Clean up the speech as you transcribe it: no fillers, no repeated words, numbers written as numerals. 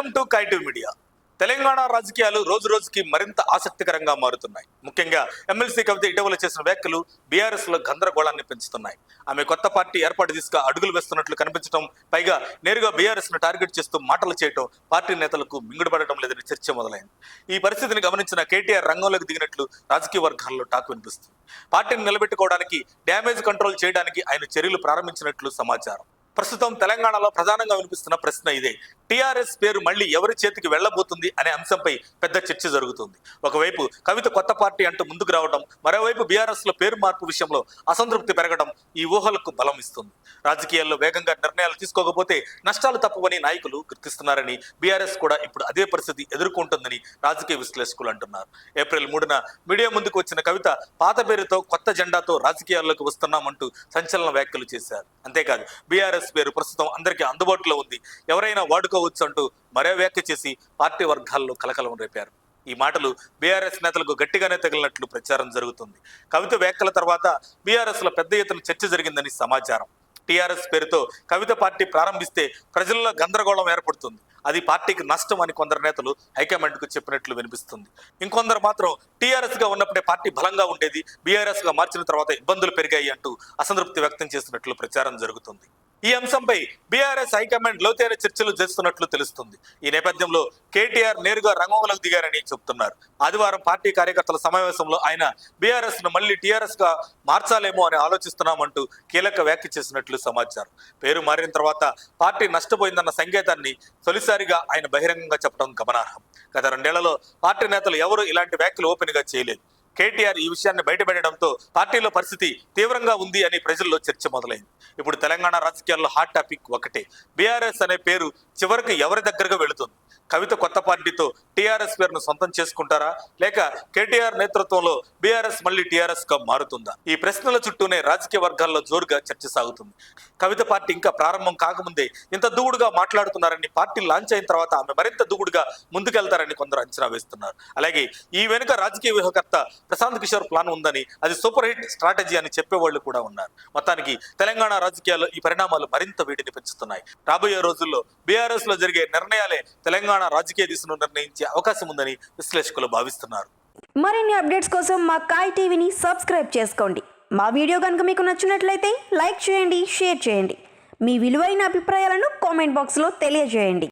Welcome to కైటివ్ media. Telangana రాజకీయాలు రోజు రోజుకి మరింత ఆసక్తికరంగా మారుతున్నాయి. ముఖ్యంగా ఎమ్మెల్సీ కవిత ఇటీవల చేసిన వ్యాఖ్యలు బీఆర్ఎస్ లో గందరగోళాన్ని పెంచుతున్నాయి. ఆమె కొత్త పార్టీ ఏర్పాటు దిశగా అడుగులు వేస్తున్నట్లు కనిపించడం, పైగా నేరుగా బీఆర్ఎస్ ను టార్గెట్ చేస్తూ మాటలు చేయడం పార్టీ నేతలకు మింగుడుపడటం లేదని చర్చ మొదలైంది. ఈ పరిస్థితిని గమనించిన కేటీఆర్ రంగంలోకి దిగినట్లు రాజకీయ వర్గాల్లో టాక్ వినిపిస్తుంది. పార్టీని నిలబెట్టుకోవడానికి, డ్యామేజ్ కంట్రోల్ చేయడానికి ఆయన చర్యలు ప్రారంభించినట్లు సమాచారం. ప్రస్తుతం తెలంగాణలో ప్రధానంగా వినిపిస్తున్న ప్రశ్న ఇదే. టీఆర్ఎస్ పేరు మళ్ళీ ఎవరి చేతికి వెళ్లబోతుంది అనే అంశంపై పెద్ద చర్చ జరుగుతుంది. ఒకవైపు కవిత కొత్త పార్టీ అంటూ ముందుకు రావడం, మరోవైపు బీఆర్ఎస్ లో పేరు మార్పు విషయంలో అసంతృప్తి పెరగడం ఈ ఊహలకు బలం ఇస్తుంది. రాజకీయాల్లో వేగంగా నిర్ణయాలు తీసుకోకపోతే నష్టాలు తప్పవని నాయకులు గుర్తిస్తున్నారని, బీఆర్ఎస్ కూడా ఇప్పుడు అదే పరిస్థితి ఎదుర్కొంటుందని రాజకీయ విశ్లేషకులు అంటున్నారు. ఏప్రిల్ 3న మీడియా ముందుకు వచ్చిన కవిత పాత పేరుతో కొత్త జెండాతో రాజకీయాల్లోకి వస్తున్నామంటూ సంచలన వ్యాఖ్యలు చేశారు. అంతేకాదు బీఆర్ఎస్ పేరు ప్రస్తుతం అందరికీ అందుబాటులో ఉంది, ఎవరైనా వాడుకోవచ్చు అంటూ మరో వ్యాఖ్య చేసి పార్టీ వర్గాల్లో కలకలం రేపారు. ఈ మాటలు బీఆర్ఎస్ నేతలకు గట్టిగానే తగిలినట్లు ప్రచారం జరుగుతుంది. కవిత వ్యాఖ్యల తర్వాత బీఆర్ఎస్ లో పెద్ద ఎత్తున చర్చ జరిగిందని సమాచారం. టీఆర్ఎస్ పేరుతో కవిత పార్టీ ప్రారంభిస్తే ప్రజల్లో గందరగోళం ఏర్పడుతుంది, అది పార్టీకి నష్టం అని కొందరు నేతలు హైకమాండ్ కు చెప్పినట్లు వినిపిస్తుంది. ఇంకొందరు మాత్రం టీఆర్ఎస్ గా ఉన్నప్పుడే పార్టీ బలంగా ఉండేది, బీఆర్ఎస్ గా మార్చిన తర్వాత ఇబ్బందులు పెరిగాయి అంటూ అసంతృప్తి వ్యక్తం చేసినట్లు ప్రచారం జరుగుతుంది. ఈ అంశంపై బీఆర్ఎస్ హైకమాండ్ లోతైన చర్చలు చేస్తున్నట్లు తెలుస్తుంది. ఈ నేపథ్యంలో కేటీఆర్ నేరుగా రంగంలోకి దిగారని చెబుతున్నారు. ఆదివారం పార్టీ కార్యకర్తల సమావేశంలో ఆయన బీఆర్ఎస్ ను మళ్ళీ టీఆర్ఎస్ గా మార్చాలేమో అని ఆలోచిస్తున్నామంటూ కీలక వ్యాఖ్య చేసినట్లు సమాచారం. పేరు మారిన తర్వాత పార్టీ నష్టపోయిందన్న సంకేతాన్ని తొలిసారిగా ఆయన బహిరంగంగా చెప్పడం గమనార్హం. గత 2 ఏళ్లలో పార్టీ నేతలు ఎవరు ఇలాంటి వ్యాఖ్యలు ఓపెన్ గా చేయలేదు. కేటీఆర్ ఈ విషయాన్ని బయటపెట్టడంతో పార్టీలో పరిస్థితి తీవ్రంగా ఉంది అని ప్రజల్లో చర్చ మొదలైంది. ఇప్పుడు తెలంగాణ రాజకీయాల్లో హాట్ టాపిక్ ఒకటే, బీఆర్ఎస్ అనే పేరు చివరికి ఎవరి దగ్గరగా వెళుతుంది? కవిత కొత్త పార్టీతో టీఆర్ఎస్ పేరును సొంతం చేసుకుంటారా, లేక కేటీఆర్ నేతృత్వంలో బీఆర్ఎస్ మళ్ళీ టీఆర్ఎస్ గా మారుతుందా? ఈ ప్రశ్నల చుట్టూనే రాజకీయ వర్గాల్లో జోరుగా చర్చ సాగుతుంది. కవిత పార్టీ ఇంకా ప్రారంభం కాకముందే ఇంత దూకుడుగా మాట్లాడుతున్నారని, పార్టీ లాంచ్ అయిన తర్వాత ఆమె మరింత దూకుడుగా ముందుకెళ్తారని కొందరు అంచనా వేస్తున్నారు. అలాగే ఈ వెనుక రాజకీయ వ్యూహకర్త ప్రశాంత్ కిషోర్ ప్లాన్ ఉందని, అది సూపర్ హిట్ స్ట్రాటజీ అని చెప్పేవాళ్ళు కూడా ఉన్నారు. మొత్తానికి తెలంగాణ రాజకీయాల్లో ఈ పరిణామాలు మరింత వేడిని పెంచుతున్నాయి. రాబోయే రోజుల్లో బీఆర్ఎస్ లో జరిగే నిర్ణయాలే తెలంగాణ రాజకీయ దిశను నిర్ణయించే అవకాశం ఉందని విశ్లేషకులు భావిస్తున్నారు. మరిన్ని అప్డేట్స్ కోసం మా కాయ్ టీవీని సబ్స్క్రైబ్ చేసుకోండి. మా వీడియో కనుక మీకు నచ్చినట్లయితే లైక్ చేయండి, షేర్ చేయండి. మీ విలువైన అభిప్రాయాలను కామెంట్ బాక్స్లో తెలియజేయండి.